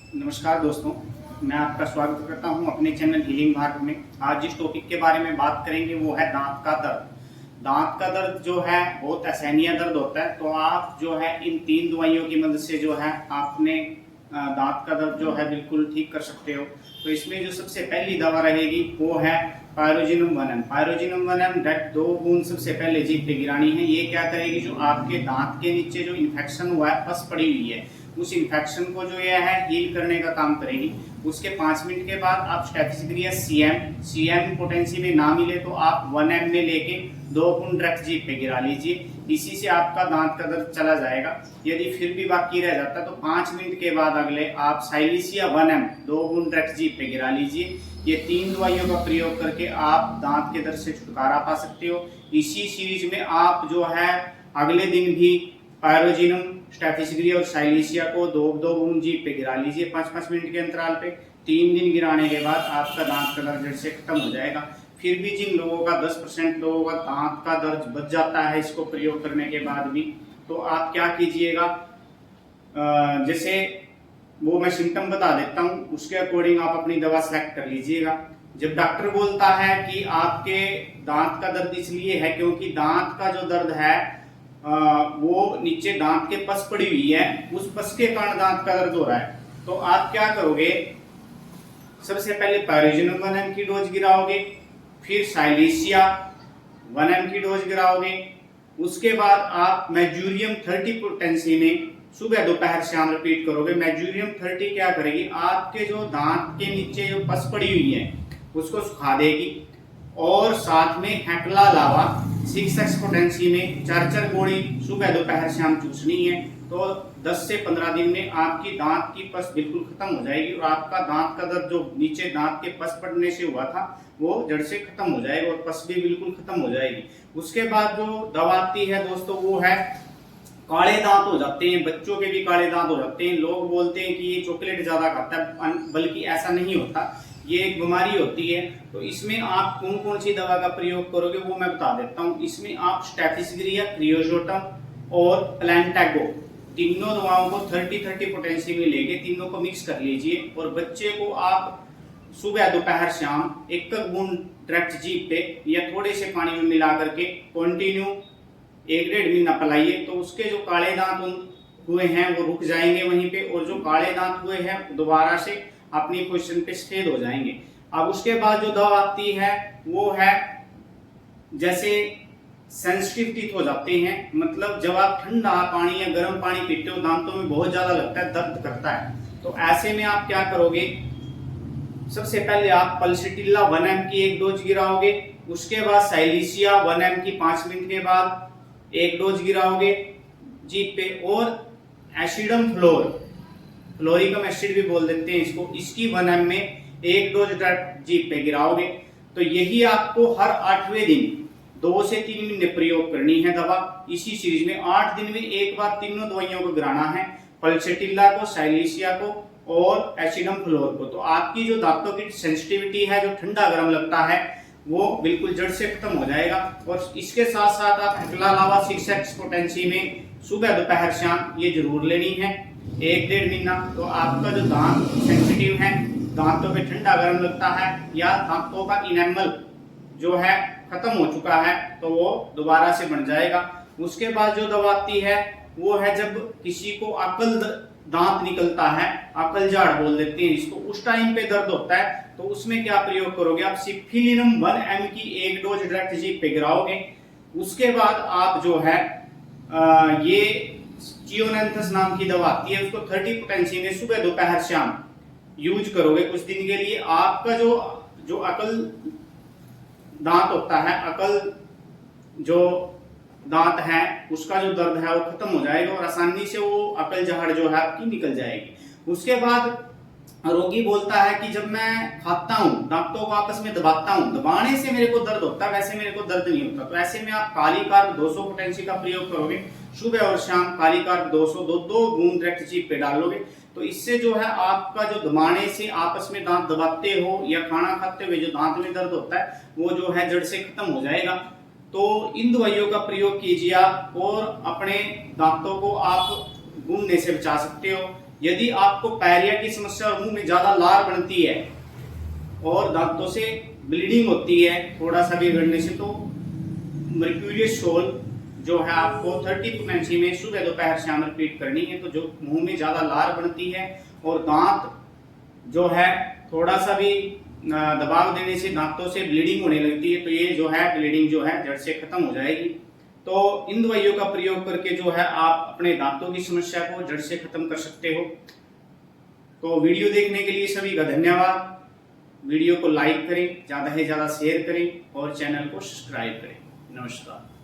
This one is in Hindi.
नमस्कार दोस्तों, मैं आपका स्वागत करता हूं अपने चैनल हीलिंग भारत में। आज जिस टॉपिक के बारे में बात करेंगे वो है दांत का दर्द। दांत का दर्द जो है बहुत असहनीय दर्द होता है, तो आप जो है इन 3 दवाइयों की मदद से जो है आपने दांत का दर्द जो है बिल्कुल ठीक कर सकते हो। तो इसमें जो सबसे पहली दवा रहेगी वो है पायरोजिनम 1M। पायरोजिनम 1M डायरेक्ट 2 बूंद सबसे पहले जीभ पे गिरानी है। ये क्या करेगी, जो आपके दांत के नीचे जो इन्फेक्शन हुआ है, पस पड़ी हुई है, उस इन्फेक्शन को जो ये है हील करने का काम करेगी। उसके 5 मिनट के बाद आप स्टेफिसिग्रिया सीएम पोटेंसी में ना मिले तो आप 1M में लेके 2 बूंद डायरेक्ट जीभ पे गिरा लीजिए। इसी से आपका दांत का दर्द चला जाएगा। यदि फिर भी बाकी रह जाता तो 5 मिनट के बाद अगले आप साइलिसिया 1M 2 बूंद डायरेक्ट जीभ पे गिरा लीजिए। ये 3 दवाइयों का प्रयोग करके आप दांत के दर्द से छुटकारा पा सकते हो। इसी सीरीज में आप जो है अगले दिन भी पायरोजिनम, स्टेफिसिग्रिया और साइलिसिया को 2-2 बूंद जीभ पे गिरा लीजिए 5-5 मिनट के अंतराल पे। 3 दिन गिराने के बाद आपका दांत का दर्द जड़ से खत्म हो जाएगा। फिर भी जिन लोगों का 10% लोगों का दांत का दर्द बच जाता है इसको प्रयोग करने के बाद भी, तो आप क्या कीजिएगा, जैसे वो मैं सिम्टम बता देता हूँ, उसके अकॉर्डिंग आप अपनी दवा सेलेक्ट कर लीजिएगा। जब डॉक्टर बोलता है कि आपके दांत का दर्द इसलिए है क्योंकि दांत का जो दर्द है वो नीचे दांत के पस पड़ी हुई है, उस पस के कारण दांत का दर्द हो रहा है, तो आप क्या करोगे, सबसे पहले पायरोजिनम 1M की डोज गिराओगे, फिर साइलिसिया 1M की डोज गिराओगे। उसके बाद आप मेजूरियम 30 पोटेंसी में सुबह दोपहर शाम रिपीट करोगे। मेजूरियम 30 क्या करेगी, आपके जो दांत के नीचे जो पस पड़ी हुई है उसको सुखा देगी, और साथ में हेक्ला लावा 6x पोटेंसी में 4 गोली सुबह दोपहर शाम चूसनी है। तो 10 से 15 दिन में आपकी दांत की पस बिल्कुल खत्म हो जाएगी और आपका दांत का दर्द जो नीचे दांत के पस पड़ने से हुआ था वो जड़ से खत्म हो जाएगा और पस भी बिल्कुल खत्म हो जाएगी। उसके बाद जो दवा आती है दोस्तों वो है, काले दांत हो जाते हैं, बच्चों के भी काले दांत हो जाते हैं। लोग बोलते हैं कि ये चॉकलेट ज्यादा खाता है, बल्कि ऐसा नहीं होता, ये एक बीमारी होती है। तो इसमें आप कौन कौन सी दवा का प्रयोग करोगे वो मैं बता देता हूँ। इसमें आप स्टेफिसिग्रिया, क्रियोजोटम और प्लांटागो तीनों दवाओं को 30-30 पोटेंसी में लेके तीनों को मिक्स कर लीजिए, और बच्चे को आप सुबह दोपहर शाम 1 बूंद डायरेक्ट जीभ पे या थोड़े से पानी में मिला करके कंटिन्यू 1-1.5 महीना पिलाइए। तो उसके जो काले दांत हुए हैं वो रुक जाएंगे वहीं पे, और जो काले दांत हुए हैं दोबारा से अपनी पोजीशन पे सफेद हो जाएंगे। अब उसके बाद जो दवा आती है वो है, जैसे सेंसिटिव टीथ हो जाते हैं, मतलब जब आप ठंडा पानी या गर्म पानी पीते हो दांतों में बहुत ज्यादा लगता है, दर्द करता है, तो ऐसे में आप क्या करोगे, सबसे पहले आप पल्सिटिल्ला 1M की 1 डोज गिराओगे। उसके बाद साइलिसिया 1M की 5 मिनट के बाद 1 डोज गिराओगे जीभ पे, और एसिडम फ्लोरिकम एसिड भी बोल देते हैं इसको, इसकी 1M में 1 डोज जीभ पे गिराओगे। तो यही आपको हर 8वें दिन 2 से 3 महीने प्रयोग करनी है दवा। इसी सीरीज में 8 दिन में एक बार तीनों दवाइयों को गिराना है, पल्सेटिल्ला को, साइलिसिया को और एसिडम फ्लोर को। तो आपकी जो दांतों की सेंसिटिविटी है, जो ठंडा गर्म लगता है, वो बिल्कुल जड़ से खत्म हो जाएगा। और इसके साथ साथ आप हेक्ला लावा 6x पोटेंसी में सुबह दोपहर शाम ये जरूर लेनी है 1-1.5 महीना। तो आपका जो दांत सेंसिटिव है, दांतों पे ठंडा गर्म लगता है, या दांतों का इनेमल जो है खत्म हो चुका है, तो वो दोबारा से बन जाएगा। उसके बाद जो दवा आती है वो है, जब किसी को अकल दांत निकलता है, अकल झाड़ बोल देते हैं इसको, उस टाइम पे दर्द होता है, तो उसमें क्या प्रयोग करोगे, आप सिफिलिनम 1M की 1 डोज डायरेक्ट जीभ पे गिराओगे। उसके बाद आप जो है ये चियोनेंथस नाम की दवा आती है, उसको 30 पोटेंसी में सुबह दोपहर शाम यूज करोगे कुछ दिन के लिए। आपका जो अकल दांत होता है, अकल जो दांत है उसका जो दर्द है वो खत्म हो जाएगा, और आसानी से वो अकल जहड़ जो है आपकी निकल जाएगी। उसके बाद रोगी बोलता है कि जब मैं खाता हूं, दांतों को आपस में दबाता हूं, दबाने से मेरे को दर्द होता है, वैसे मेरे को दर्द नहीं होता। तो ऐसे में आप काली कार्ब 200 पोटेंसी का प्रयोग करोगे, सुबह और शाम काली कार्ब 200 2 बूंद डायरेक्ट जीभ पे डालोगे। तो इससे जो है आपका जो दबाने से आपस में दांत दबाते हो या खाना खाते हुए जो दांत में दर्द होता है वो जो है जड़ से खत्म हो जाएगा। तो इन दवाइयों का प्रयोग कीजिए आप, और अपने दांतों को आप घूमने से बचा सकते हो। यदि आपको पायरिया की समस्या और मुंह में ज्यादा लार बनती है और दांतों से ब्लीडिंग होती है थोड़ा सा भी गड़ने से, तो मर्क्यूरियस सोल जो है आपको 30 फ्रीक्वेंसी में सुबह दोपहर शाम रिपीट करनी है। तो जो मुंह में ज्यादा लार बनती है और दांत जो है थोड़ा सा भी दबाव देने से दांतों से ब्लीडिंग होने लगती है, तो ये जो है ब्लीडिंग जो है जड़ से खत्म हो जाएगी। तो इन दवाइयों का प्रयोग करके जो है आप अपने दांतों की समस्या को जड़ से खत्म कर सकते हो। तो वीडियो देखने के लिए सभी का धन्यवाद। वीडियो को लाइक करें, ज्यादा से ज्यादा शेयर करें और चैनल को सब्सक्राइब करें। नमस्कार।